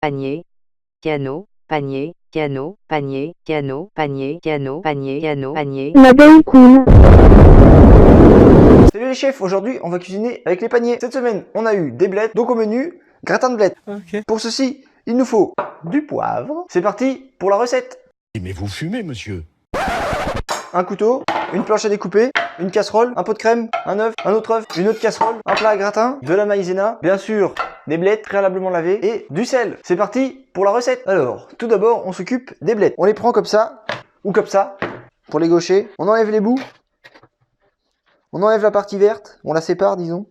panier, piano, panier, piano, panier, piano, panier, piano, panier, piano, panier. La belle cool. Salut les chefs, aujourd'hui on va cuisiner avec les paniers. Cette semaine on a eu des blettes, donc au menu, gratin de blettes. Ok. Pour ceci, il nous faut du poivre. C'est parti pour la recette. Mais vous fumez, monsieur. Un couteau, une planche à découper, une casserole, un pot de crème, un œuf, un autre œuf, une autre casserole, un plat à gratin, de la maïzena, bien sûr, des blettes préalablement lavées et du sel. C'est parti pour la recette. Alors, tout d'abord, on s'occupe des blettes. On les prend comme ça, ou comme ça, pour les gaucher. On enlève les bouts. On enlève la partie verte, on la sépare, disons.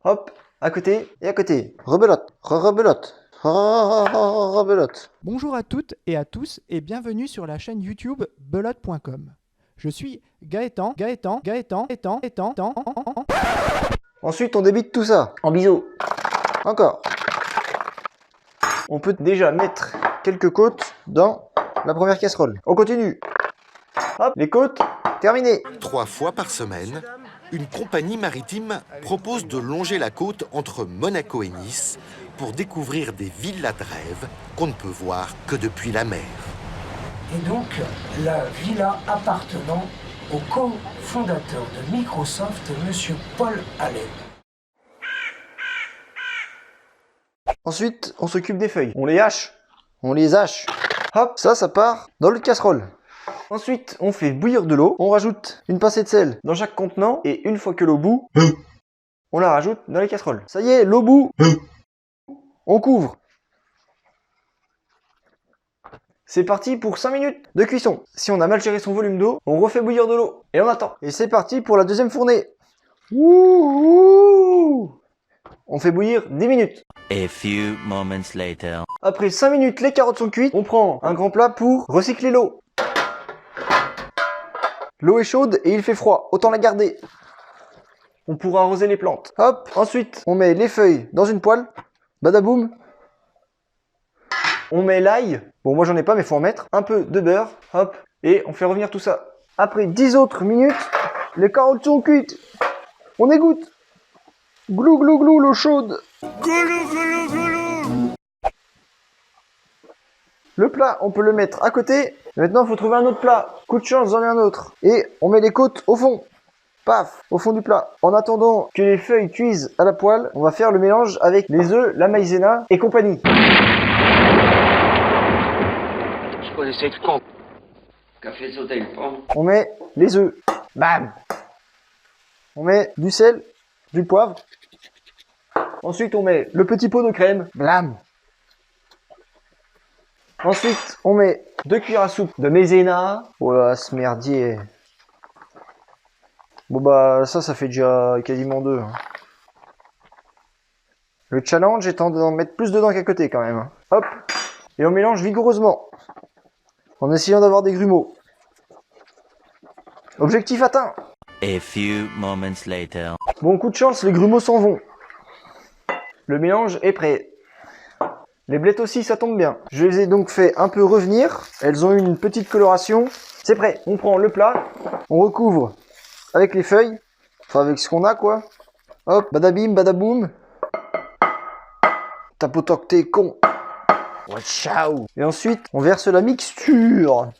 Hop, à côté et à côté. Rebelote, rebelote. Rebelote. Bonjour à toutes et à tous et bienvenue sur la chaîne YouTube belote.com. Je suis Gaëtan. Ensuite, on débite tout ça en biseau. Encore. On peut déjà mettre quelques côtes dans la première casserole. On continue. Hop, les côtes, terminé. 3 fois par semaine, une compagnie maritime propose de longer la côte entre Monaco et Nice pour découvrir des villas de rêve qu'on ne peut voir que depuis la mer. Et donc, la villa appartenant au cofondateur de Microsoft, M. Paul Allen. Ensuite, on s'occupe des feuilles. On les hache. On les hache. Hop, ça part dans l'autre casserole. Ensuite, on fait bouillir de l'eau. On rajoute une pincée de sel dans chaque contenant. Et une fois que l'eau bout, on la rajoute dans les casseroles. Ça y est, l'eau bout. On couvre. C'est parti pour 5 minutes de cuisson. Si on a mal géré son volume d'eau, on refait bouillir de l'eau. Et on attend. Et c'est parti pour la deuxième fournée. Ouh. On fait bouillir 10 minutes. A few moments later. Après 5 minutes, les carottes sont cuites. On prend un grand plat pour recycler l'eau. L'eau est chaude et il fait froid. Autant la garder. On pourra arroser les plantes. Hop. Ensuite, on met les feuilles dans une poêle. Badaboum. On met l'ail. Bon, moi j'en ai pas, mais faut en mettre. Un peu de beurre. Hop. Et on fait revenir tout ça. Après 10 autres minutes, les carottes sont cuites. On égoutte. Glou glou glou, l'eau chaude. Goulou, goulou, goulou. Le plat, on peut le mettre à côté. Maintenant, il faut trouver un autre plat. Coup de chance, j'en ai un autre. Et on met les côtes au fond. Paf, au fond du plat. En attendant que les feuilles cuisent à la poêle, on va faire le mélange avec les œufs, la maïzena et compagnie. Je connaissais le con qui a fait sauter le pont. On met les œufs. Bam. On met du sel, du poivre. Ensuite, on met le petit pot de crème. Blam. Ensuite, on met 2 cuillères à soupe de maïzena. Oh là, ce merdier. Bon bah, ça fait déjà quasiment 2. Hein. Le challenge étant d'en mettre plus dedans qu'à côté quand même. Hein. Hop. Et on mélange vigoureusement. En essayant d'avoir des grumeaux. Objectif atteint. A few moments later. Bon, coup de chance, les grumeaux s'en vont. Le mélange est prêt. Les blettes aussi, ça tombe bien. Je les ai donc fait un peu revenir. Elles ont eu une petite coloration. C'est prêt. On prend le plat. On recouvre avec les feuilles. Enfin, avec ce qu'on a, quoi. Hop, badabim, badaboum. Tapotant que t'es con. Ouais, ciao. Et ensuite, on verse la mixture.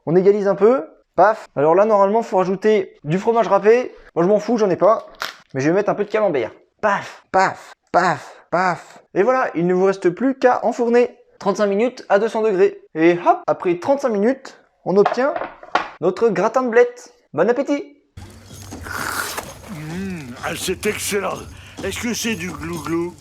On égalise un peu, paf. Alors là, normalement, il faut rajouter du fromage râpé. Moi, je m'en fous, j'en ai pas. Mais je vais mettre un peu de camembert. Paf, paf, paf, paf. Et voilà, il ne vous reste plus qu'à enfourner. 35 minutes à 200 degrés. Et hop, après 35 minutes, on obtient notre gratin de blettes. Bon appétit. C'est excellent. Est-ce que c'est du glou-glou?